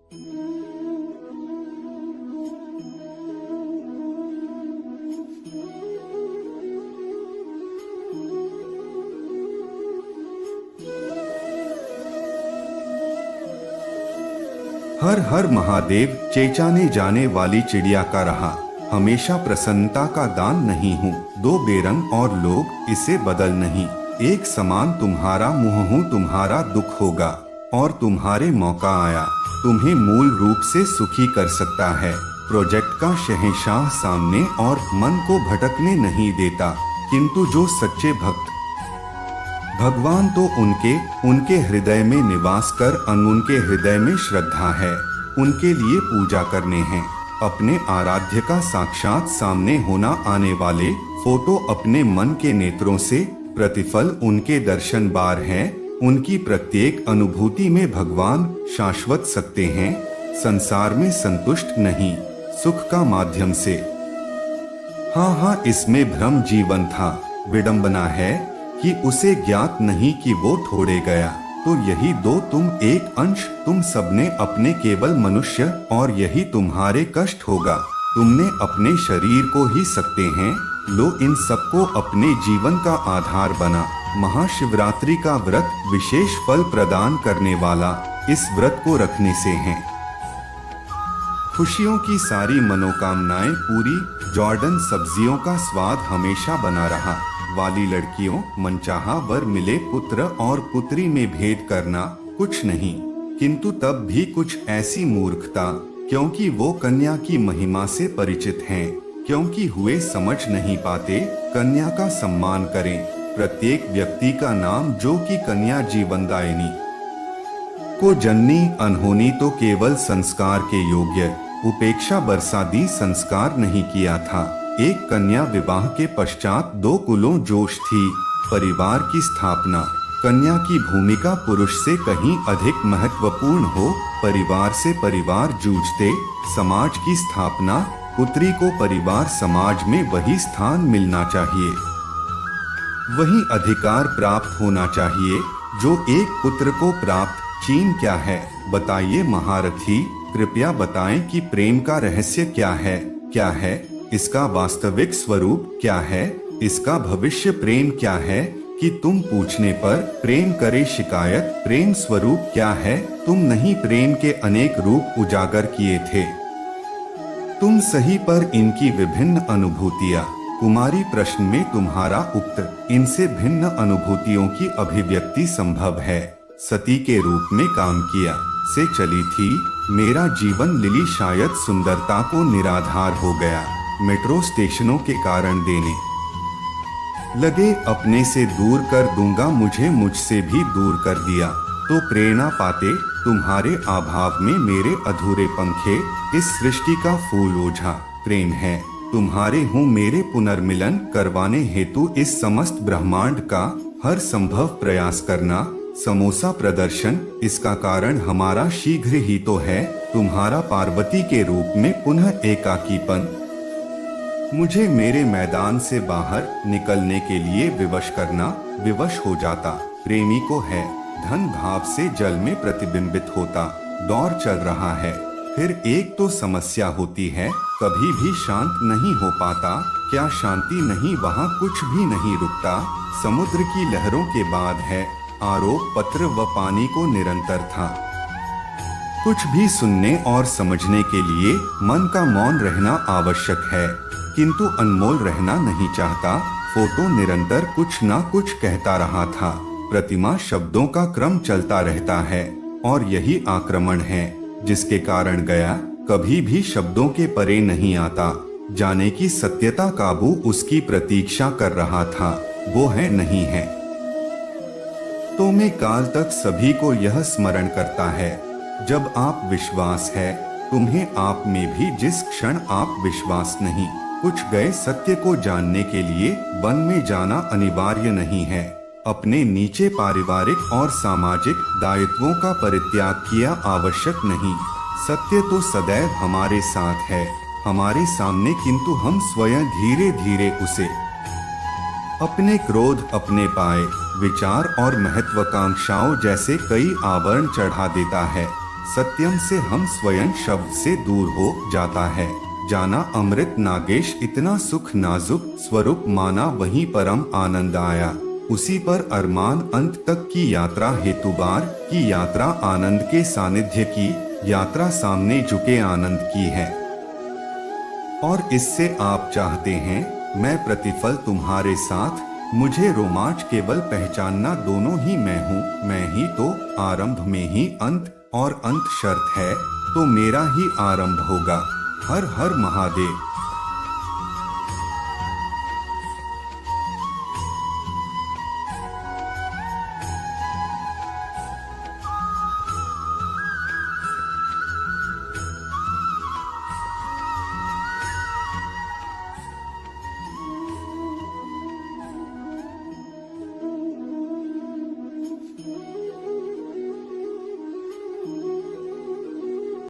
हर हर महादेव। चेचाने जाने वाली चिड़िया का रहा, हमेशा प्रसन्नता का दान नहीं हूँ। दो बेरंग और लोग इसे बदल नहीं, एक समान तुम्हारा मुँह हूँ। तुम्हारा दुख होगा और तुम्हारे मौका आया, तुम्हें मूल रूप से सुखी कर सकता है। प्रोजेक्ट का शहंशाह सामने और मन को भटकने नहीं देता, किंतु जो सच्चे भक्त भगवान तो उनके हृदय में निवास कर उनके हृदय में श्रद्धा है, उनके लिए पूजा करने हैं। अपने आराध्य का साक्षात सामने होना आने वाले फोटो अपने मन के नेत्रों से प्रतिफल उनके दर्शन बार हैं। उनकी प्रत्येक अनुभूति में भगवान शाश्वत सकते हैं, संसार में संतुष्ट नहीं, सुख का माध्यम से। हाँ, इसमें भ्रम जीवन था। विडंबना है कि उसे ज्ञात नहीं कि वो छोड़े गया। तो यही दो तुम एक अंश, तुम सबने अपने केवल मनुष्य, और यही तुम्हारे कष्ट होगा। तुमने अपने शरीर को ही सकते हैं, लो इन सबको अपने जीवन का आधार बना। महाशिवरात्रि का व्रत विशेष फल प्रदान करने वाला इस व्रत को रखने से है। खुशियों की सारी मनोकामनाएं पूरी। जॉर्डन सब्जियों का स्वाद हमेशा बना रहा वाली लड़कियों, मनचाहा वर मिले पुत्र और पुत्री में भेद करना कुछ नहीं, किंतु तब भी कुछ ऐसी मूर्खता, क्योंकि वो कन्या की महिमा से परिचित हैं, क्योंकि हुए समझ नहीं पाते। कन्या का सम्मान करें, प्रत्येक व्यक्ति का नाम जो कि कन्या जीवनदायिनी को जननी अनहोनी तो केवल संस्कार के योग्य, उपेक्षा बरसादी संस्कार नहीं किया था। एक कन्या विवाह के पश्चात दो कुलों जोश थी, परिवार की स्थापना। कन्या की भूमिका पुरुष से कहीं अधिक महत्वपूर्ण हो, परिवार से परिवार जूझते, समाज की स्थापना। पुत्री को परिवार समाज में वही स्थान मिलना चाहिए, वही अधिकार प्राप्त होना चाहिए जो एक पुत्र को प्राप्त। चीन क्या है बताइए महारथी, कृपया बताएं कि प्रेम का रहस्य क्या है, इसका वास्तविक स्वरूप क्या है, इसका भविष्य प्रेम क्या है, कि तुम पूछने पर प्रेम करे शिकायत। प्रेम स्वरूप क्या है, तुम नहीं प्रेम के अनेक रूप उजागर किए थे, तुम सही पर इनकी विभिन्न अनुभूतियां। कुमारी प्रश्न में तुम्हारा उक्त इनसे भिन्न अनुभूतियों की अभिव्यक्ति संभव है। सती के रूप में काम किया से चली थी, मेरा जीवन लिली शायद सुंदरता को निराधार हो गया। मेट्रो स्टेशनों के कारण देने लगे, अपने से दूर कर दूंगा, मुझे मुझसे भी दूर कर दिया। तो प्रेरणा पाते तुम्हारे अभाव में मेरे अधूरे पंखे, इस सृष्टि का फूल ओझा प्रेम है। तुम्हारे हूँ मेरे पुनर्मिलन करवाने हेतु इस समस्त ब्रह्मांड का हर संभव प्रयास करना। समोसा प्रदर्शन, इसका कारण हमारा शीघ्र ही तो है। तुम्हारा पार्वती के रूप में पुनः एकाकीपन, मुझे मेरे मैदान से बाहर निकलने के लिए विवश करना। विवश हो जाता प्रेमी को है, धन भाव से जल में प्रतिबिंबित होता। दौर चल रहा है, फिर एक तो समस्या होती है, कभी भी शांत नहीं हो पाता। क्या शांति नहीं, वहाँ कुछ भी नहीं रुकता। समुद्र की लहरों के बाद है, आरोप पत्र व पानी को निरंतर था। कुछ भी सुनने और समझने के लिए मन का मौन रहना आवश्यक है, किंतु अनमोल रहना नहीं चाहता। फोटो निरंतर कुछ ना कुछ कहता रहा था। प्रतिमा शब्दों का क्रम चलता रहता है, और यही आक्रमण है जिसके कारण गया कभी भी शब्दों के परे नहीं आता। जाने की सत्यता काबू उसकी प्रतीक्षा कर रहा था, वो है नहीं है। तो मैं काल तक सभी को यह स्मरण करता है, जब आप विश्वास है तुम्हें आप में भी, जिस क्षण आप विश्वास नहीं। कुछ गए सत्य को जानने के लिए वन में जाना अनिवार्य नहीं है। अपने नीचे पारिवारिक और सामाजिक दायित्वों का परित्याग किया आवश्यक नहीं। सत्य तो सदैव हमारे साथ है, हमारे सामने, किंतु हम स्वयं धीरे धीरे उसे अपने क्रोध, अपने पाए विचार और महत्वाकांक्षाओं जैसे कई आवरण चढ़ा देता है। सत्यम से हम स्वयं शब्द से दूर हो जाता है। जाना अमृत नागेश इतना सुख नाजुक स्वरूप माना वहीं परम आनंद आया। उसी पर अरमान अंत तक की यात्रा हेतुबार की यात्रा आनंद के सानिध्य की यात्रा सामने झुके आनंद की है। और इससे आप चाहते हैं मैं प्रतिफल तुम्हारे साथ, मुझे रोमांच केवल पहचानना दोनों ही मैं हूँ, मैं ही तो आरंभ में ही अंत और अंत शर्त है तो मेरा ही आरंभ होगा। हर हर महादेव।